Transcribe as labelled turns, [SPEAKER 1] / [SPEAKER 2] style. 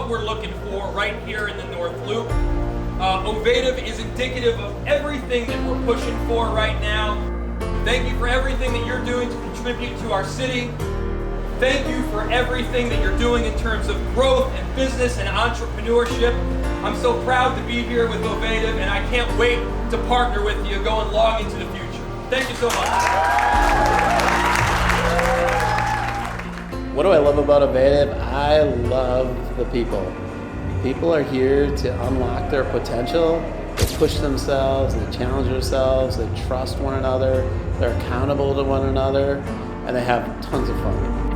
[SPEAKER 1] what we're looking for right here in the North Loop. Ovative is indicative of everything that we're pushing for right now. Thank you for everything that you're doing to contribute to our city. Thank you for everything that you're doing in terms of growth and business and entrepreneurship. I'm so proud to be here with Ovative, and I can't wait to partner with you going long into the future. Thank you so much.
[SPEAKER 2] What do I love about Ovative? I love the people. People are here to unlock their potential. They push themselves, they challenge themselves, they trust one another, they're accountable to one another, and they have tons of fun.